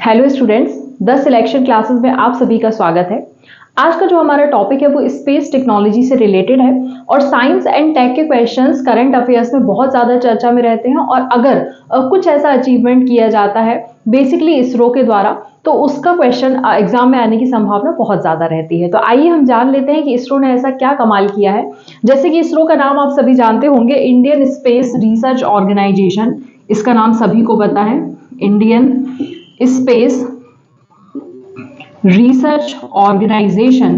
Hello students, the selection classes में आप सभी का स्वागत है। आज का जो हमारा टॉपिक है वो स्पेस टेक्नोलॉजी से रिलेटेड है और साइंस एंड टेक के क्वेश्चंस करंट अफेयर्स में बहुत ज़्यादा चर्चा में रहते हैं और अगर कुछ ऐसा अचीवमेंट किया जाता है बेसिकली इसरो के द्वारा तो उसका क्वेश्चन एग्जाम में आने की संभावना बहुत ज़्यादा रहती है। तो आइए हम जान लेते हैं कि इसरो ने ऐसा क्या कमाल किया है। जैसे कि इसरो का नाम आप सभी जानते होंगे, इंडियन स्पेस रिसर्च ऑर्गेनाइजेशन, इसका नाम सभी को पता है, इंडियन स्पेस रिसर्च ऑर्गेनाइजेशन।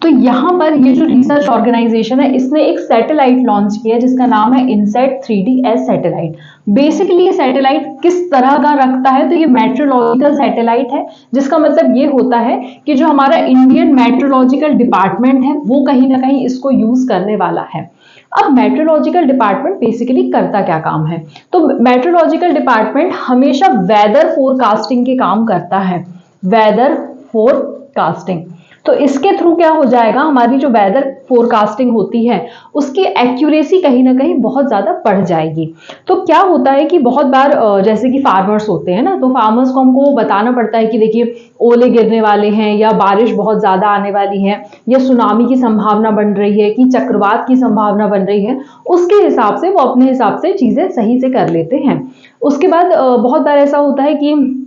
तो यहां पर ये जो रिसर्च ऑर्गेनाइजेशन है इसने एक सैटेलाइट लॉन्च किया जिसका नाम है इनसैट 3DS सैटेलाइट। बेसिकली ये सैटेलाइट किस तरह का रखता है, तो ये मेट्रोलॉजिकल सैटेलाइट है, जिसका मतलब ये होता है कि जो हमारा इंडियन मेट्रोलॉजिकल डिपार्टमेंट है वो कहीं ना कहीं इसको यूज करने वाला है। अब मेट्रोलॉजिकल डिपार्टमेंट बेसिकली करता क्या काम है, तो मेट्रोलॉजिकल डिपार्टमेंट हमेशा वेदर फोरकास्टिंग के काम करता है, वेदर फोरकास्टिंग। तो इसके थ्रू क्या हो जाएगा, हमारी जो वेदर फोरकास्टिंग होती है उसकी एक्यूरेसी कहीं ना कहीं बहुत ज्यादा बढ़ जाएगी। तो क्या होता है कि बहुत बार जैसे कि फार्मर्स होते हैं ना, तो फार्मर्स को हमको बताना पड़ता है कि देखिए ओले गिरने वाले हैं या बारिश बहुत ज्यादा आने वाली है या सुनामी की संभावना बन रही है कि चक्रवात की संभावना बन रही है, उसके हिसाब से वो अपने हिसाब से चीजें सही से कर लेते हैं। उसके बाद बहुत बार ऐसा होता है कि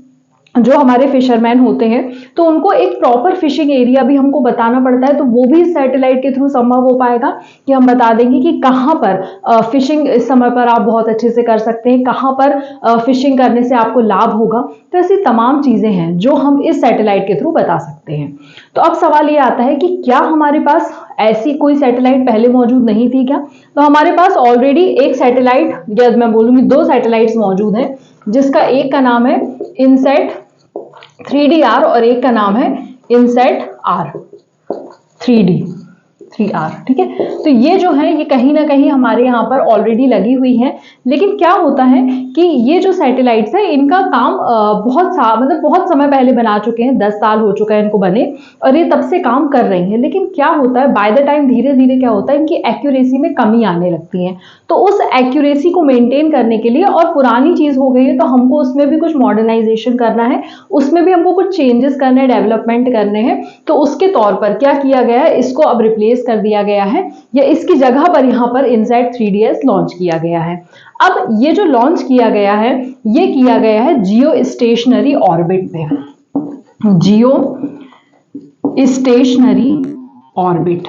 जो हमारे फिशरमैन होते हैं तो उनको एक प्रॉपर फिशिंग एरिया भी हमको बताना पड़ता है, तो वो भी सैटेलाइट के थ्रू संभव हो पाएगा कि हम बता देंगे कि कहाँ पर फिशिंग इस समय पर आप बहुत अच्छे से कर सकते हैं, कहाँ पर फिशिंग करने से आपको लाभ होगा। तो ऐसी तमाम चीजें हैं जो हम इस सैटेलाइट के थ्रू बता सकते हैं। तो अब सवाल ये आता है कि क्या हमारे पास ऐसी कोई सैटेलाइट पहले मौजूद नहीं थी क्या? तो हमारे पास ऑलरेडी एक सैटेलाइट या मैं बोलूंगी दो सैटेलाइट्स मौजूद हैं, जिसका एक का नाम है इनसैट 3DR और एक का नाम है इनसैट आर 3R। ठीक है, तो ये जो है ये कहीं ना कहीं हमारे यहाँ पर ऑलरेडी लगी हुई है। लेकिन क्या होता है कि ये जो सैटेलाइट्स है इनका काम बहुत समय पहले बना चुके हैं, 10 साल हो चुका है इनको बने और ये तब से काम कर रही हैं। लेकिन क्या होता है बाय द टाइम धीरे धीरे क्या होता है इनकी एक्यूरेसी में कमी आने लगती है। तो उस एक्यूरेसी को मेंटेन करने के लिए, और पुरानी चीज हो गई है तो हमको उसमें भी कुछ मॉडर्नाइजेशन करना है, उसमें भी हमको कुछ चेंजेस करने हैं, डेवलपमेंट करने हैं। तो उसके तौर पर क्या किया गया है, इसको अब रिप्लेस कर दिया गया है या इसकी जगह पर यहाँ पर इनसैट 3DS लॉन्च किया गया है। अब ये जो लॉन्च किया गया है ये किया गया है जियो स्टेशनरी ऑर्बिट पे, जियो स्टेशनरी ऑर्बिट।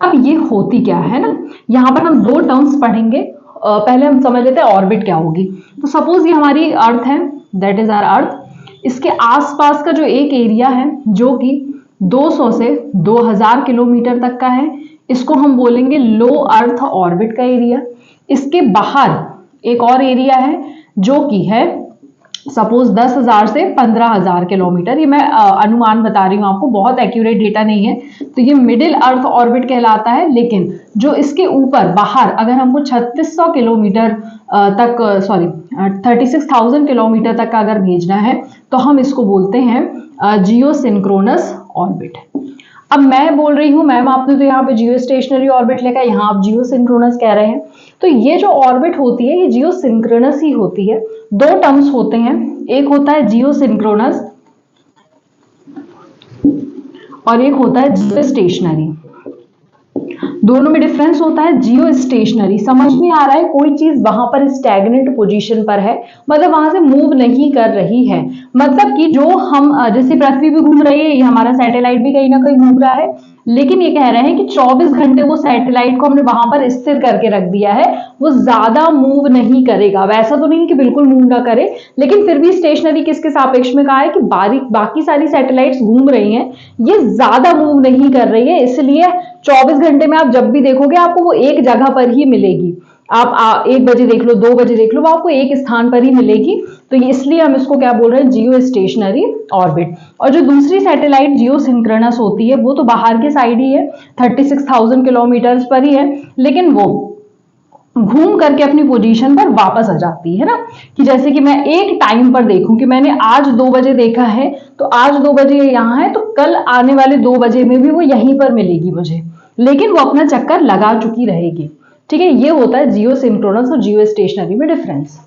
अब ये होती क्या है ना, यहाँ पर हम दो टर्म्स पढ़ेंगे। पहले हम समझ लेते हैं ऑर्बिट क्या होगी। तो सपोज ये हमारी अर्थ है, दैट इज आवर अर्थ। इसके आसपास का जो एक एरिया है जो कि 200 से 2000 किलोमीटर तक का है, इसको हम बोलेंगे लो अर्थ ऑर्बिट का एरिया। इसके बाहर एक और एरिया है जो कि है सपोज 10,000 से 15,000 किलोमीटर। ये मैं अनुमान बता रही हूँ आपको, बहुत एक्यूरेट डेटा नहीं है। तो ये मिडिल अर्थ ऑर्बिट कहलाता है। लेकिन जो इसके ऊपर बाहर अगर हमको 3600 किलोमीटर तक 36,000 किलोमीटर तक का अगर भेजना है तो हम इसको बोलते हैं जियो सिंक्रोनस ऑर्बिट। अब मैं बोल रही हूँ मैम आपने तो यहाँ पे जियो स्टेशनरी ऑर्बिट लिखा है, यहाँ आप जियो सिंक्रोनस कह रहे हैं। तो ये जो ऑर्बिट होती है ये जियो सिंक्रोनस ही होती है। दो टर्म्स होते हैं, एक होता है जियो सिंक्रोनस और एक होता है जियो स्टेशनरी। दोनों में डिफरेंस होता है। जियो स्टेशनरी समझ में आ रहा है कोई चीज वहां पर स्टैग्नेंट पोजीशन पर है, मतलब वहां से मूव नहीं कर रही है। मतलब कि जो हम जैसे पृथ्वी भी घूम रही है, ये हमारा सैटेलाइट भी कहीं ना कहीं घूम रहा है, लेकिन ये कह रहे हैं कि 24 घंटे वो सैटेलाइट को हमने वहां पर स्थिर करके रख दिया है, वो ज्यादा मूव नहीं करेगा। वैसा तो नहीं कि बिल्कुल मूव ना करे, लेकिन फिर भी स्टेशनरी किसके सापेक्ष में कहा है कि बाकी सारी सैटेलाइट्स घूम रही हैं, ये ज्यादा मूव नहीं कर रही है, इसलिए 24 घंटे में आप जब भी देखोगे आपको वो एक जगह पर ही मिलेगी। आप 1 बजे देख लो, 2 बजे देख लो, वो आपको एक स्थान पर ही मिलेगी। तो इसलिए हम इसको क्या बोल रहे हैं, जियो स्टेशनरी ऑर्बिट। और जो दूसरी सैटेलाइट जियो सिंक्रोनस होती है वो तो बाहर के साइड ही है, 36,000 किलोमीटर पर ही है, लेकिन वो घूम करके अपनी पोजीशन पर वापस आ जाती है ना। कि जैसे कि मैं एक टाइम पर देखूं कि मैंने आज 2 बजे देखा है तो आज 2 बजे यहाँ है, तो कल आने वाले 2 बजे में भी वो यहीं पर मिलेगी मुझे, लेकिन वो अपना चक्कर लगा चुकी रहेगी। ठीक है, ये होता है जियो सिंक्रोनस और जियो स्टेशनरी में डिफरेंस।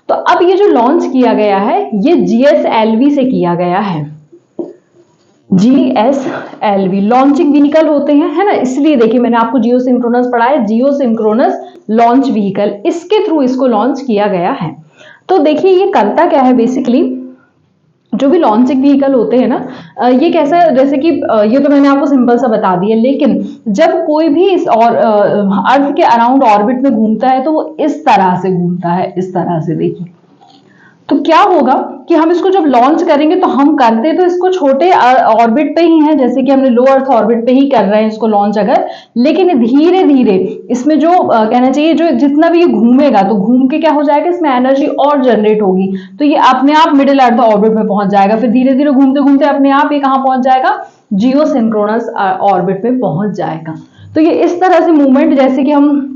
तो अब ये जो लॉन्च किया गया है ये GSLV से किया गया है। GSLV लॉन्चिंग व्हीकल होते हैं, है ना, इसलिए देखिए मैंने आपको जियो सिंक्रोनस पढ़ा है, जियो सिंक्रोनस लॉन्च व्हीकल, इसके थ्रू इसको लॉन्च किया गया है। तो देखिए ये करता क्या है, बेसिकली जो भी लॉन्चिंग व्हीकल होते हैं ना, ये कैसा, जैसे कि ये तो मैंने आपको सिंपल सा बता दिया, लेकिन जब कोई भी इस और अर्थ के अराउंड ऑर्बिट में घूमता है तो वो इस तरह से घूमता है, इस तरह से। देखिए तो क्या होगा कि हम इसको जब लॉन्च करेंगे तो हम करते तो इसको छोटे ऑर्बिट पे ही हैं, जैसे कि हमने लो अर्थ ऑर्बिट पे ही कर रहे हैं इसको लॉन्च अगर, लेकिन धीरे धीरे इसमें जो कहना चाहिए जो जितना भी ये घूमेगा तो घूम के क्या हो जाएगा, इसमें एनर्जी और जनरेट होगी, तो ये अपने आप मिडिल अर्थ ऑर्बिट में पहुंच जाएगा, फिर धीरे धीरे घूमते घूमते अपने आप ये कहां पहुंच जाएगा, जियो सिंक्रोनस ऑर्बिट में पहुंच जाएगा। तो ये इस तरह से मूवमेंट, जैसे कि हम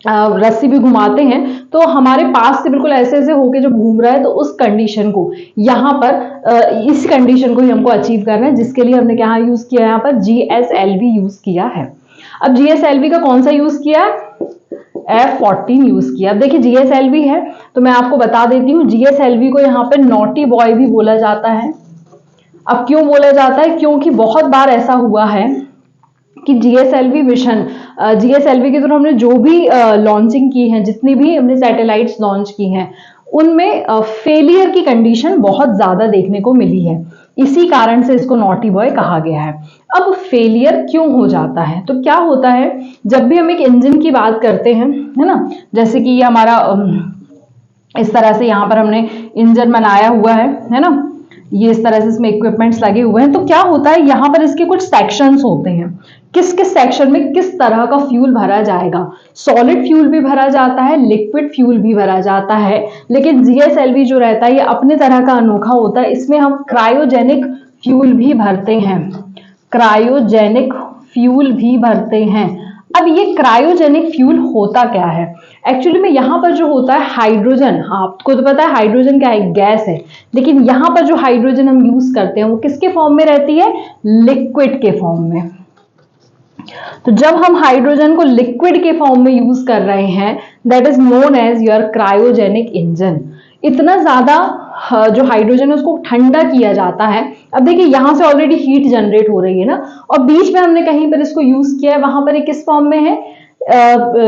रस्सी भी घुमाते हैं तो हमारे पास से बिल्कुल ऐसे ऐसे होके जब घूम रहा है, तो उस कंडीशन को यहाँ पर इस कंडीशन को ही हमको अचीव करना है, जिसके लिए हमने क्या यूज किया है, यहाँ पर GSLV यूज किया है। अब GSLV का कौन सा यूज किया, F14 यूज किया। अब देखिए GSLV है तो मैं आपको बता देती हूँ, GSLV को यहाँ पे नॉटी बॉय भी बोला जाता है। अब क्यों बोला जाता है, क्योंकि बहुत बार ऐसा हुआ है कि GSLV मिशन, GSLV के थ्रू हमने जो भी लॉन्चिंग की है, जितनी भी हमने सैटेलाइट्स लॉन्च की हैं, उनमें फेलियर की कंडीशन बहुत ज्यादा देखने को मिली है, इसी कारण से इसको नॉटी बॉय कहा गया है। अब फेलियर क्यों हो जाता है, तो क्या होता है, जब भी हम एक इंजन की बात करते हैं, है ना, जैसे कि ये हमारा इस तरह से यहाँ पर हमने इंजन बनाया हुआ है ना, ये इस तरह से इसमें इक्विपमेंट्स लगे हुए हैं, तो क्या होता है यहाँ पर इसके कुछ सेक्शंस होते हैं, किस किस सेक्शन में किस तरह का फ्यूल भरा जाएगा, सॉलिड फ्यूल भी भरा जाता है, लिक्विड फ्यूल भी भरा जाता है, लेकिन GSLV जो रहता है ये अपने तरह का अनोखा होता है, इसमें हम क्रायोजेनिक फ्यूल भी भरते हैं, क्रायोजेनिक फ्यूल भी भरते हैं। अब ये क्रायोजेनिक फ्यूल होता क्या है, एक्चुअली में यहाँ पर जो होता है हाइड्रोजन, आपको तो पता है हाइड्रोजन क्या है, गैस है, लेकिन यहाँ पर जो हाइड्रोजन हम यूज करते हैं वो किसके फॉर्म में रहती है, लिक्विड के फॉर्म में। तो जब हम हाइड्रोजन को लिक्विड के फॉर्म में यूज कर रहे हैं, that is known as your cryogenic engine. इतना ज्यादा जो हाइड्रोजन है उसको ठंडा किया जाता है। अब देखिए यहां से ऑलरेडी हीट जनरेट हो रही है ना, और बीच में हमने कहीं पर इसको यूज किया है, वहां पर किस फॉर्म में है,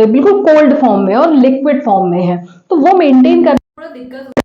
बिल्कुल कोल्ड फॉर्म में और लिक्विड फॉर्म में है, तो वो मेंटेन करना थोड़ा दिक्कत